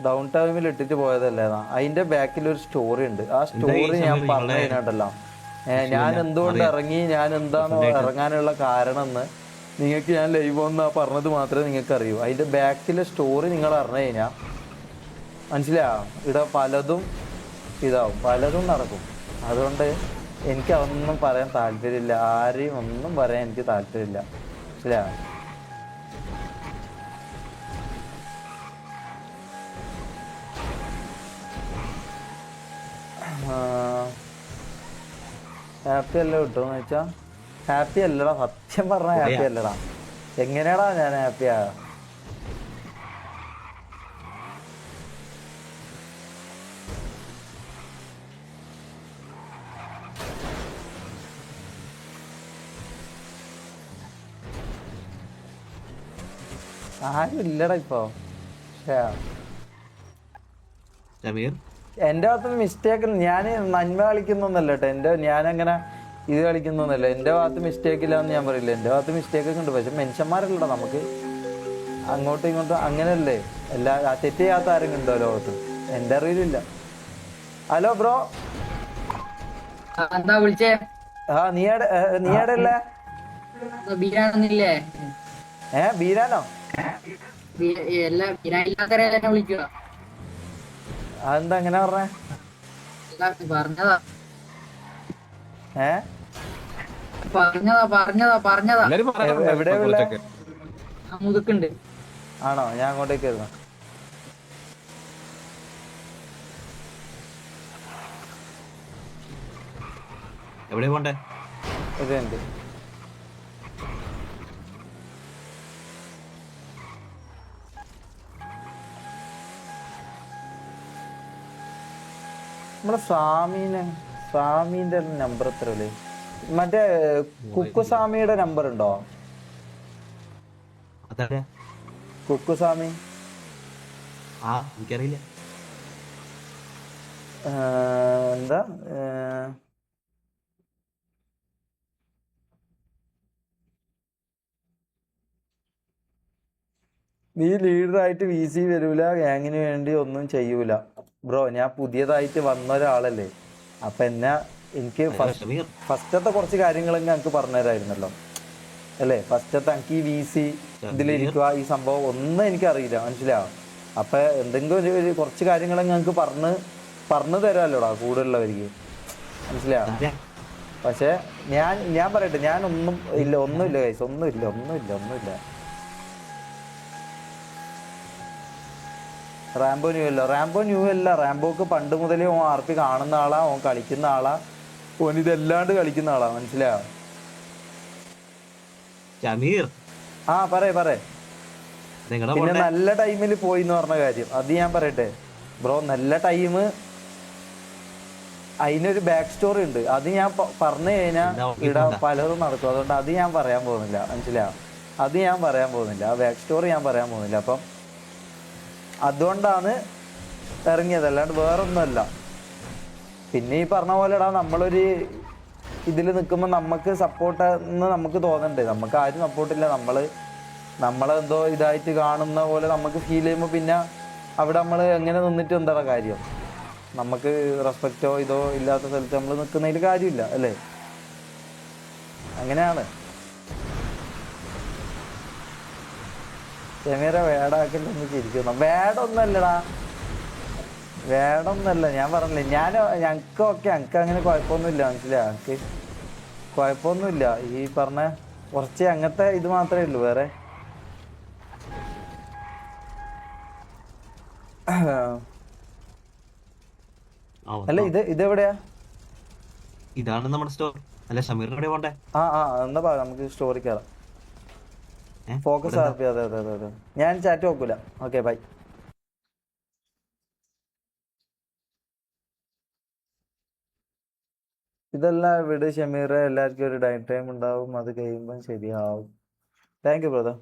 Down ടൈമിൽ ഇട്ടിട്ട് പോയതല്ലേ അതിന്റെ ബാക്കിൽ ഒരു സ്റ്റോറി ഉണ്ട്. ആ എന്തായി സ്റ്റോറി ഞാൻ ഷമീർ പറഞ്ഞു നിങ്ങളുടെ കഴിഞ്ഞിട്ടല്ലോ ഞാൻ വിഷയമില്ല എന്തുകൊണ്ട് അറിയാം ഇറങ്ങി, ഞാൻ എന്താണോ ഡിഫറെന്റ് ആയിട്ട്. ഇറങ്ങാനുള്ള കാരണം എന്ന് നിങ്ങൾക്ക് ഞാൻ ലൈവ് ഒന്ന് പറഞ്ഞത് മാത്രമേ നിങ്ങൾക്ക് അറിയൂ. അതിന്റെ ബാക്കിലെ സ്റ്റോറി നിങ്ങൾ അറിഞ്ഞു കഴിഞ്ഞാൽ മനസ്സിലാവും. ഇവിടെ പലതും ഇതാവും, പലതും നടക്കും. അതുകൊണ്ട് എനിക്ക് അതൊന്നും പറയാൻ താല്പര്യമില്ല. ആരെയും ഒന്നും പറയാൻ എനിക്ക് താല്പര്യമില്ല. മനസ്സിലാവും. ഹാപ്പി അല്ല കിട്ടുമെന്ന് വെച്ചാ ഹാപ്പി അല്ലടാ, സത്യം പറഞ്ഞ പോയാ ഹാപ്പി അല്ലടാ. എങ്ങനെയാടാ ഞാൻ ഹാപ്പിയാ? ആരും ഇല്ലടാ ഇപ്പൊ. പക്ഷേ ഷമീർ എന്റെ ഭാഗത്ത് മിസ്റ്റേക്ക്, ഞാൻ നന്മ കളിക്കുന്നൊന്നല്ല കേട്ടോ. ഞാനങ്ങനെ ഇത് കളിക്കുന്നൊന്നല്ല. എന്റെ ഭാഗത്ത് മിസ്റ്റേക്ക് ഇല്ല എന്ന് ഞാൻ പറയില്ല. എന്റെ ഭാഗത്ത് മിസ്റ്റേക്ക് ഒക്കെ ഉണ്ട്. പക്ഷെ മനുഷ്യന്മാരല്ലടാ, നമുക്ക് അങ്ങോട്ടും ഇങ്ങോട്ടും അങ്ങനെയല്ലേ. തെറ്റ് ചെയ്യാത്ത ആരെങ്കിലും ഉണ്ടോ ലോകത്ത്? എന്റെ അറിവിലില്ല. Hello bro. എന്താ വിളിച്ചേ? നീയാടല്ലേ? ബീരാനൊന്നില്ലേ? ബീരാനോ? എല്ലാ ബീരാനില്ലാത്തവരെ വിളിക്കുക. അതെന്താ അങ്ങനെ പറഞ്ഞേ? പറഞ്ഞതാ ഏ പറഞ്ഞതാ. എവിടെയാ ഉള്ളെ? മുതുക്കുണ്ട്. ആണോ? ഞാൻ അങ്ങോട്ടേക്ക് വരുന്നു. എവിടെ പോണ്ടേ? ഇതുണ്ട്. നമ്മുടെ സ്വാമീന്റെ നമ്പർ എത്രയല്ലേ? മറ്റേ കുക്കുസ്വാമിയുടെ നമ്പർ ഉണ്ടോ? അതെ കുക്കുസ്വാമി എനിക്കറിയില്ല. എന്താ നീ ലീഡറായിട്ട് വി സി വരൂല, ഗ്യാങ്ങിന് വേണ്ടി ഒന്നും ചെയ്യൂല. ബ്രോ ഞാൻ പുതിയതായിട്ട് വന്ന ഒരാളല്ലേ. അപ്പൊ എനിക്ക് ഫസ്റ്റത്തെ കുറച്ച് കാര്യങ്ങളൊക്കെ ഞങ്ങൾക്ക് പറഞ്ഞുതരായിരുന്നല്ലോ അല്ലേ? ഫസ്റ്റത്തെ എനിക്ക് ഈ വി സി ഇതിലിരിക്കുക, ഈ സംഭവം ഒന്നും എനിക്കറിയില്ല. മനസ്സിലാവും. അപ്പൊ എന്തെങ്കിലും ഒരു കുറച്ച് കാര്യങ്ങളൊക്കെ ഞങ്ങൾക്ക് പറഞ്ഞു തരാമല്ലോടാ കൂടുതലുള്ളവർക്ക്. മനസ്സിലാവും. പക്ഷെ ഞാൻ പറയട്ടെ, ഒന്നുമില്ല ഗൈസ്, ഒന്നുമില്ല. റാംബോ ന്യൂ അല്ല. റാംബോക്ക് പണ്ട് മുതലേ ഓൻ ആർ പി കാണുന്ന ആളാ, ഓൻ കളിക്കുന്ന ആളാ, ഓൻ ഇതല്ലാണ്ട് കളിക്കുന്ന ആളാ. മനസ്സിലായോ? പറയേ. പിന്നെ നല്ല ടൈമിൽ പോയി എന്ന് പറഞ്ഞ കാര്യം അത് ഞാൻ പറയട്ടെ ബ്രോ. നല്ല ടൈം, അതിനൊരു ബാക്ക് സ്റ്റോറി ഉണ്ട്. അത് ഞാൻ പറഞ്ഞു കഴിഞ്ഞാൽ ഇവിടെ പലതും നടക്കും. അതുകൊണ്ട് അത് ഞാൻ പറയാൻ പോകുന്നില്ല. മനസ്സിലായോ? അത് ഞാൻ പറയാൻ പോകുന്നില്ല. ആ ബാക്ക് സ്റ്റോറി ഞാൻ പറയാൻ പോകുന്നില്ല. അപ്പം അതുകൊണ്ടാണ് ഇറങ്ങിയത്, അല്ലാണ്ട് വേറൊന്നുമല്ല. പിന്നെ ഈ പറഞ്ഞ പോലെടാ, നമ്മളൊരു ഇതിൽ നിൽക്കുമ്പോൾ നമുക്ക് സപ്പോർട്ട് എന്ന് നമുക്ക് തോന്നണ്ടേ. നമുക്ക് ആരും സപ്പോർട്ടില്ല. നമ്മളെന്തോ ഇതായിട്ട് കാണുന്ന പോലെ നമുക്ക് ഫീൽ ചെയ്യുമ്പോൾ പിന്നെ അവിടെ നമ്മൾ എങ്ങനെ നിന്നിട്ട് എന്താ കാര്യം? നമുക്ക് റെസ്പെക്റ്റോ ഇതോ ഇല്ലാത്ത സ്ഥലത്ത് നമ്മൾ നിൽക്കുന്നതിൽ കാര്യമില്ല അല്ലേ? അങ്ങനെയാണ്. ഷമീറ വേടാക്കല്ലെന്ന് ചിരിക്കുന്നു. വേടൊന്നല്ല. ഞാൻ പറഞ്ഞില്ലേ, ഞങ്ങൾക്ക് അങ്ങനെ കുഴപ്പമൊന്നുമില്ല. മനസ്സിലായോ? ഞങ്ങൾക്ക് കുഴപ്പമൊന്നുമില്ല. ഈ പറഞ്ഞ കുറച്ച് അങ്ങനത്തെ ഇത് മാത്രമേ ഉള്ളൂ. വേറെ അല്ല. ഇതെവിടെയാ? ഇതാണ് നമ്മുടെ സ്റ്റോർ. അല്ല ഷമീറിന് എവിടെ പോണ്ടേ? എന്താ പറയാ, നമുക്ക് സ്റ്റോറി കയറാം. Focus R P. അതെ. ഞാൻ ചാറ്റ് നോക്കൂല. Okay bye. ഇതെല്ലാം വിട് ഷമീറെ. എല്ലാവർക്കും ഒരു ടൈം ഉണ്ടാവും. അത് കഴിയുമ്പം ശരിയാവും. Thank you brother.